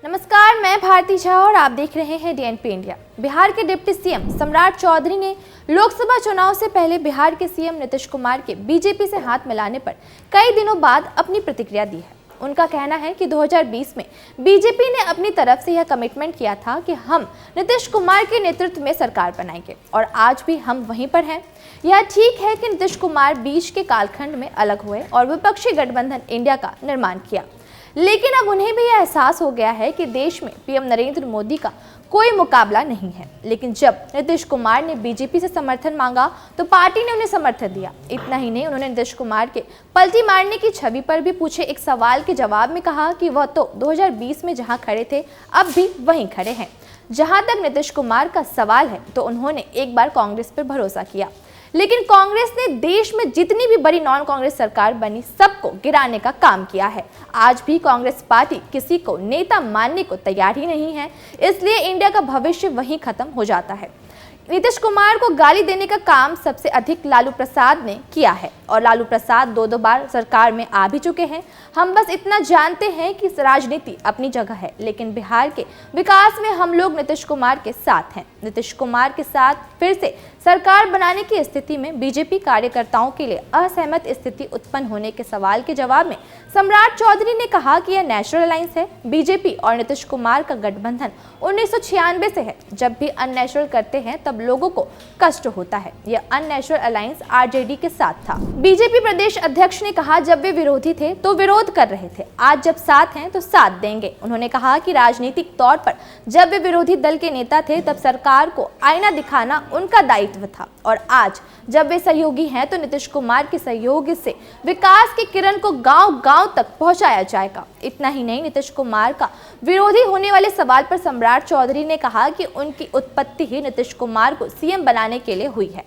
नमस्कार, मैं भारती झा और आप देख रहे हैं डीएनपी इंडिया। बिहार के डिप्टी सीएम सम्राट चौधरी ने लोकसभा चुनाव से पहले बिहार के सीएम नीतीश कुमार के बीजेपी से हाथ मिलाने पर कई दिनों बाद अपनी प्रतिक्रिया दी है। उनका कहना है कि 2020 में बीजेपी ने अपनी तरफ से यह कमिटमेंट किया था कि हम नीतीश कुमार के नेतृत्व में सरकार बनाएंगे और आज भी हम वहीं पर हैं। यह ठीक है कि नीतीश कुमार बीच के कालखंड में अलग हुए और विपक्षी गठबंधन इंडिया का निर्माण किया, लेकिन अब उन्हें भी यह एहसास हो गया है कि देश में पीएम नरेंद्र मोदी का कोई मुकाबला नहीं है। लेकिन जब नीतीश कुमार ने बीजेपी से समर्थन मांगा तो पार्टी ने उन्हें समर्थन दिया। इतना ही नहीं, उन्होंने नीतीश कुमार के पलटी मारने की छवि पर भी पूछे एक सवाल के जवाब में कहा कि वह तो 2020 में जहां खड़े थे अब भी वहीं खड़े हैं। जहां तक नीतीश कुमार का सवाल है तो उन्होंने एक बार कांग्रेस पर भरोसा किया, लेकिन कांग्रेस ने देश में जितनी भी बड़ी नॉन कांग्रेस सरकार बनी सबको गिराने का काम किया है। आज भी कांग्रेस पार्टी किसी को नेता मानने को तैयार ही नहीं है, इसलिए इंडिया का भविष्य वहीं खत्म हो जाता है। नीतीश कुमार को गाली देने का काम सबसे अधिक लालू प्रसाद ने किया है और लालू प्रसाद दो बार सरकार में आ भी चुके हैं। हम बस इतना जानते हैं कि राजनीति अपनी जगह है, लेकिन बिहार के विकास में हम लोग नीतीश कुमार के साथ हैं। नीतीश कुमार के साथ फिर से सरकार बनाने की स्थिति में बीजेपी कार्यकर्ताओं के लिए असहमत स्थिति उत्पन्न होने के सवाल के जवाब में सम्राट चौधरी ने कहा कि यह नेचुरल अलायंस है। बीजेपी और नीतीश कुमार का गठबंधन 1996 से है। जब भी अननेचुरल करते हैं तब लोगों को कष्ट होता है। यह अननेचुरल अलायंस आरजेडी के साथ था। बीजेपी प्रदेश अध्यक्ष ने कहा जब वे विरोधी थे तो विरोध कर रहे थे, आज जब साथ हैं तो साथ देंगे। उन्होंने कहा कि राजनीतिक तौर पर जब वे विरोधी दल के नेता थे तब सरकार को आईना दिखाना उनका दायित्व था और आज जब वे सहयोगी हैं तो नीतीश कुमार के सहयोग से विकास की किरण को गांव-गांव तक पहुंचाया जाएगा। इतना ही नहीं, नीतीश कुमार का विरोधी होने वाले सवाल पर सम्राट चौधरी ने कहा कि उनकी उत्पत्ति ही नीतीश कुमार को सीएम बनाने के लिए हुई है।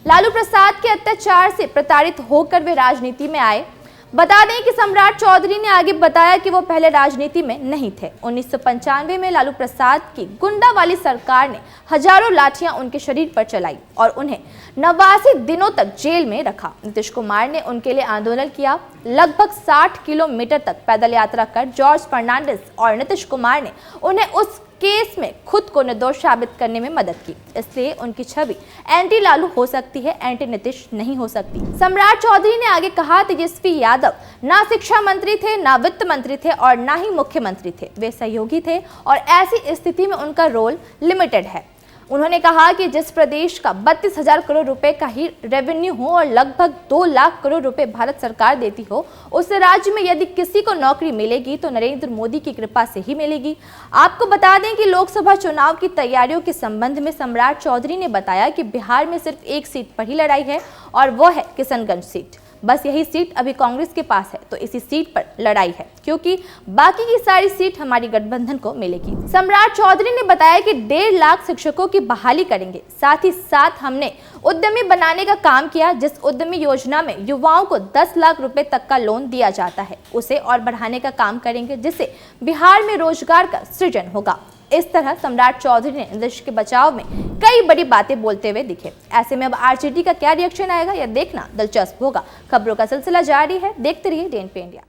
लालू प्रसाद के अत्याचार से प्रताड़ित होकर वे राजनीति में आए। बता दें कि सम्राट चौधरी ने आगे बताया कि वो पहले राजनीति में नहीं थे। 1995 में लालू प्रसाद की गुंडा वाली सरकार ने हजारों लाठियां उनके शरीर पर चलाई और उन्हें 89 दिनों तक जेल में रखा। नीतीश कुमार ने उनके लिए आंदोलन किया। लगभग 60 किलोमीटर तक पैदल यात्रा कर जॉर्ज फर्नांडिस और नीतीश कुमार ने उन्हें उस केस में खुद को निर्दोष साबित करने में मदद की। इसलिए उनकी छवि एंटी लालू हो सकती है, एंटी नीतीश नहीं हो सकती। सम्राट चौधरी ने आगे कहा, तेजस्वी यादव ना शिक्षा मंत्री थे, ना वित्त मंत्री थे और ना ही मुख्यमंत्री थे। वे सहयोगी थे और ऐसी स्थिति में उनका रोल लिमिटेड है। उन्होंने कहा कि जिस प्रदेश का 32,000 करोड़ रुपए का ही रेवेन्यू हो और लगभग 2 लाख करोड़ रुपए भारत सरकार देती हो, उस राज्य में यदि किसी को नौकरी मिलेगी तो नरेंद्र मोदी की कृपा से ही मिलेगी। आपको बता दें कि लोकसभा चुनाव की तैयारियों के संबंध में सम्राट चौधरी ने बताया कि बिहार में सिर्फ एक सीट पर ही लड़ाई है और वो है किशनगंज सीट। बस यही सीट अभी कांग्रेस के पास है, तो इसी सीट पर लड़ाई है, क्योंकि बाकी की सारी सीट हमारी गठबंधन को मिलेगी। सम्राट चौधरी ने बताया कि 1.5 लाख शिक्षकों की बहाली करेंगे। साथ ही साथ हमने उद्यमी बनाने का काम किया। जिस उद्यमी योजना में युवाओं को 10 लाख रुपए तक का लोन दिया जाता है, उसे और बढ़ाने का काम करेंगे, जिससे बिहार में रोजगार का सृजन होगा। इस तरह सम्राट चौधरी ने नीतीश के बचाव में कई बड़ी बातें बोलते हुए दिखे। ऐसे में अब आरजेडी का क्या रिएक्शन आएगा यह देखना दिलचस्प होगा। खबरों का सिलसिला जारी है, देखते रहिए डीएनपी इंडिया।